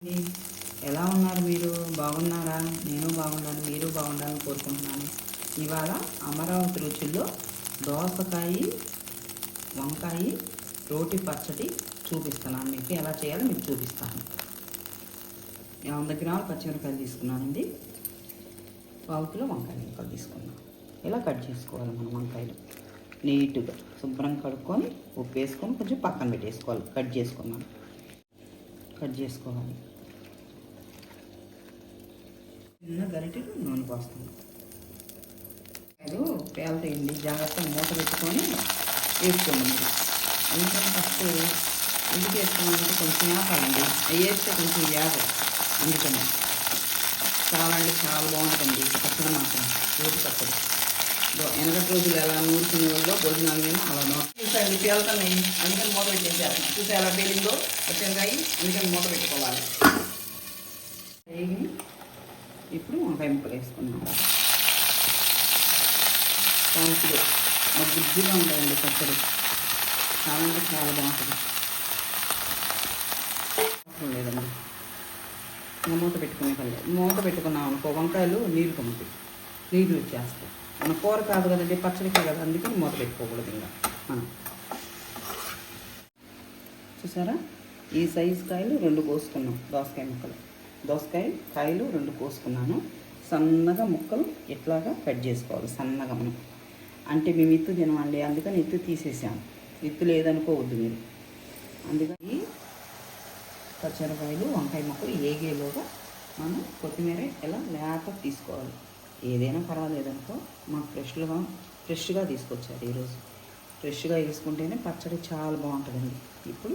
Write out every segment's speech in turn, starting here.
ఎలా ఉన్నారు మీరు? బాగున్నారా? నేను బాగున్నాను, మీరు బాగుండాలని కోరుకుంటున్నాను. ఇవాళ అమరావతి రుచుల్లో దోసకాయ వంకాయ రోటి పచ్చడి చూపిస్తున్నాను. మీకు ఎలా చేయాలో మీకు చూపిస్తాను. 100 గ్రాముల పచ్చిమిరపకాయలు తీసుకున్నానండి. 1/4 కిలో వంకాయ ముక్కలు తీసుకున్నాను. ఇలా కట్ చేసుకోవాలి. మనం వంకాయలు నీట్గా శుభ్రం కడుక్కొని ఉప్పు వేసుకొని కొంచెం పక్కన పెట్టేసుకోవాలి. కట్ చేసుకోవాలి. చిన్న గరిటెలు నూనె పోస్తాను. అది పేలతాయండి, జాగ్రత్తగా మూత పెట్టుకొని వేసుకోండి. మీరు ఎందుకంటే ఫస్ట్ ఎందుకు వేసుకున్నామంటే కొంచెం వేపాలండి. అవి వేస్తే కొంచెం వేగం, అందుకని చాలా బాగుంటుంది పచ్చడి మాత్రం. రోటి పచ్చడి వెనకటి రోజులు ఎలా నూరుకునే వాళ్ళు భోజనాలు కానీ అలా చూసాయండి పేలుతున్నాయి, అందుకని మూత పెట్టేసారు. చూసా ఎలా పేలిందో పచ్చడికాయ, అందుకని మూత పెట్టుకోవాలి. ఇప్పుడు వంకాయ ముక్కలు వేసుకున్నాం. కాల్చిగా గుజ్జుగా ఉంటాయండి పచ్చడి, చాలా బాగుంటుంది. లేదండి మూత పెట్టుకునే పని. మూత పెట్టుకున్నాం అనుకో వంకాయలు నీరు కమ్ముతాయి, నీరు వచ్చేస్తాయి. మన కూర కాదు కదండి, పచ్చడికే కదా, అందుకని మూత పెట్టుకోకూడదు. ఇంకా మనం చూసారా, ఈ సైజు కాయలు 2 కోసుకున్నాం. కాయలు 2 కోసుకున్నాను. సన్నగా ముక్కలు ఇట్లాగా కట్ చేసుకోవాలి. సన్నగా మనం అంటే మేము ఇత్తు తినమండి, అందుకని ఇత్తు తీసేసాము. ఇత్తు లేదనుకోవద్దు మీరు. అందుకని పచ్చిమిరపకాయలు వంకాయ ముక్కలు ఏగేలోగా మనం కొత్తిమీర ఇలా లేత తీసుకోవాలి. ఏదైనా పర్వాలేదనుకో, మాకు ఫ్రెష్గా తీసుకొచ్చారు ఈరోజు. ఫ్రెష్గా వేసుకుంటేనే పచ్చడి చాలా బాగుంటుందండి. ఇప్పుడు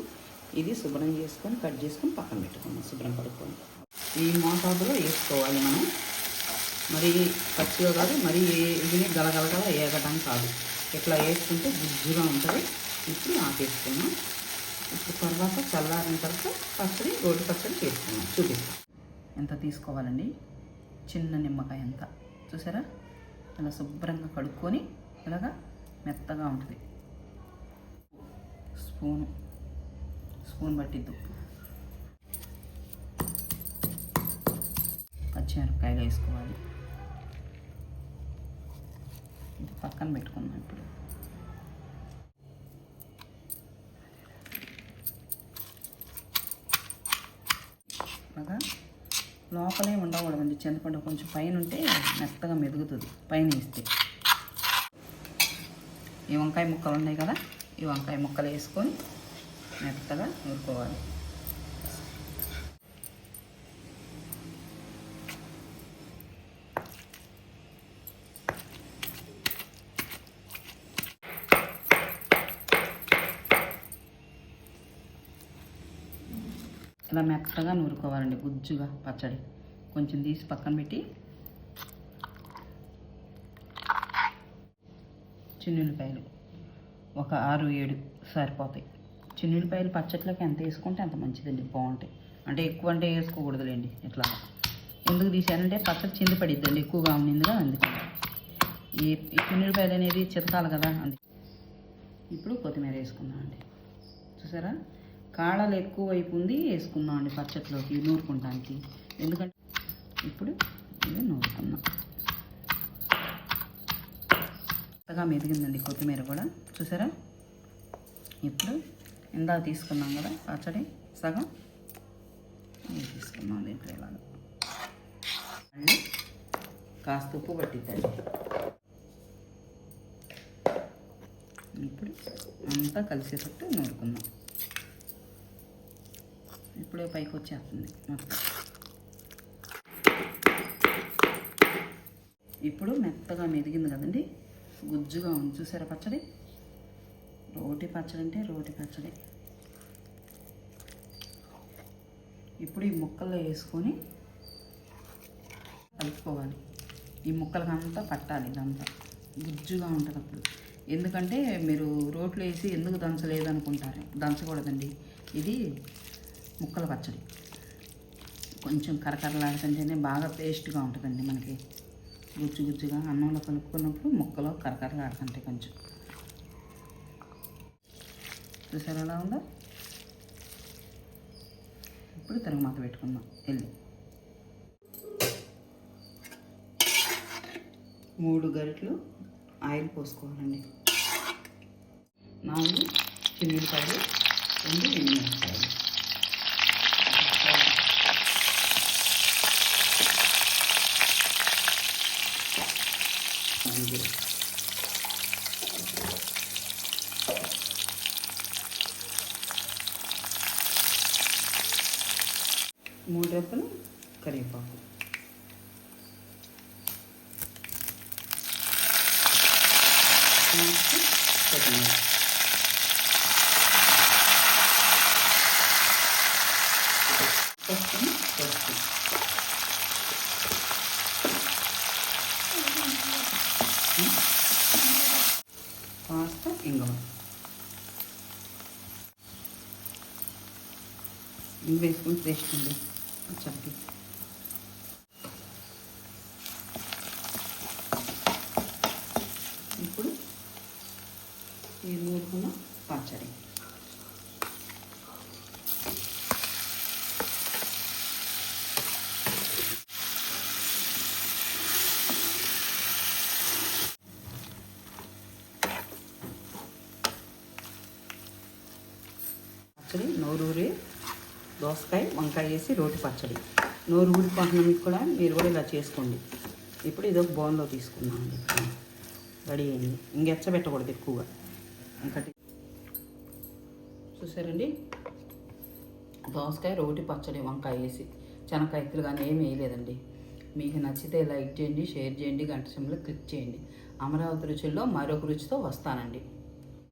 ఇది శుభ్రం చేసుకొని కట్ చేసుకొని పక్కన పెట్టుకున్నాం. శుభ్రం కడుక్కొని ఈ మోతాదులో వేసుకోవాలి మనం. మరి పచ్చిగా కాదు, మరి ఇది గలగలగల వేగడం కాదు. ఇట్లా వేసుకుంటే గుజ్జుగా ఉంటుంది. ఇప్పుడు ఆపేసుకున్నాం. ఇప్పుడు తర్వాత చల్లారిన తర్వాత రోటి పచ్చడి చేసుకున్నాం. చూపిస్తాం. ఎంత తీసుకోవాలండి? చిన్న నిమ్మకాయ ఎంత, చూసారా? ఇలా శుభ్రంగా కడుక్కొని ఇలాగా మెత్తగా ఉంటుంది. స్పూన్ పట్టిద్దు. పచ్చిమిరపకాయలు వేసుకోవాలి. ఇది పక్కన పెట్టుకున్నాం. ఇప్పుడు బాగా లోపలే ఉండకూడదండి. చింతపండు కొంచెం పైన ఉంటే మెత్తగా మెదుగుతుంది పైన వేస్తే. ఈ వంకాయ ముక్కలు ఉన్నాయి కదా, ఈ వంకాయ ముక్కలు వేసుకొని మెత్తగా నూరుకోవాలి. ఇలా మెత్తగా నూరుకోవాలండి, గుజ్జుగా పచ్చడి. కొంచెం తీసి పక్కన పెట్టి చిన్నుల్లిపాయలు ఒక 6-7 సరిపోతాయి. చిన్నుల్లిపాయలు పచ్చట్లోకి ఎంత వేసుకుంటే అంత మంచిదండి, బాగుంటాయి. అంటే ఎక్కువ అంటే వేసుకోకూడదులేండి. ఇట్లా ఎందుకు తీసానంటే పచ్చడి చింది పడిద్దండి, ఎక్కువగా ఉన్నిందిగా. అందుకని ఈ చిన్నుల్లిపాయలు అనేది చితకాలి కదా, అందుకే. ఇప్పుడు కొత్తిమీర వేసుకున్నాం అండి. చూసారా, కాడలు ఎక్కువ వైపు ఉంది వేసుకున్నాం అండి పచ్చట్లోకి నూరుకుంటానికి. ఎందుకంటే ఇప్పుడు ఇది నూరుకున్నాం. కొత్తగా మెదిగిందండి కొత్తిమీర కూడా, చూసారా? ఇప్పుడు ఇందాక తీసుకున్నాం కదా పచ్చడి, సగం తీసుకున్నాం దీంట్లో. ఇలాగా మళ్ళీ కాస్త ఉప్పు పట్టిద్దండి. ఇప్పుడు అంతా కలిసేటట్టు నూరుకున్నాం. ఇప్పుడే పైకి వచ్చేస్తుంది మొత్తం. ఇప్పుడు మెత్తగా మెదిగింది కదండి, గుజ్జుగా ఉంది. చూసారా పచ్చడి? రోటి పచ్చడి అంటే రోటి పచ్చడి. ఇప్పుడు ఈ ముక్కల్లో వేసుకొని కలుపుకోవాలి. ఈ ముక్కలకంతా పట్టాలి, ఇదంతా గుజ్జుగా ఉంటుంది అప్పుడు. ఎందుకంటే మీరు రోట్లో వేసి ఎందుకు దంచలేదు అనుకుంటారు, దంచకూడదండి. ఇది ముక్కల పచ్చడి కొంచెం కరకరలాడుతుంటేనే బాగా టేస్ట్గా ఉంటుందండి. మనకి గుజ్జుగా అన్నంలో కలుపుకున్నప్పుడు ముక్కలో కరకరలాడుతుంటాయి కొంచెం. చూసారా ఎలా ఉందో? ఇప్పుడు తిరగమాత పెట్టుకుందాం వెళ్ళి. 3 గరిటెలు ఆయిల్ పోసుకోవాలండి. 4 చిన్నులపాయలు, 2 ఎండుమిరపకాయలు. మూడు రెప్పలు కరివేపాకు. కొత్తిమీర. పసుపు కాస్త ఇంగువ. ఇవి వేసుకుని టేస్ట్ ఉంది పచ్చడికి. ఇప్పుడు ఈ నూరుకున్న పచ్చడి నోరూరి దోసకాయ వంకాయ వేసి రోటి పచ్చడి. నోరు ఊరిపోతున్న కూడా మీరు కూడా ఇలా చేసుకోండి. ఇప్పుడు ఇదొక బౌల్లో తీసుకున్నామండి. రెడీ అయింది. ఇంకెచ్చబెట్టకూడదు ఎక్కువగా. ఇంకటి చూసారండి, దోసకాయ రోటి పచ్చడి వంకాయ వేసి శనక్కాయలు కానీ ఏమి వేయలేదండి. మీకు నచ్చితే లైక్ చేయండి, షేర్ చేయండి, గంట సింబల్ క్లిక్ చేయండి. అమరావతి రుచుల్లో మరొక రుచితో వస్తానండి.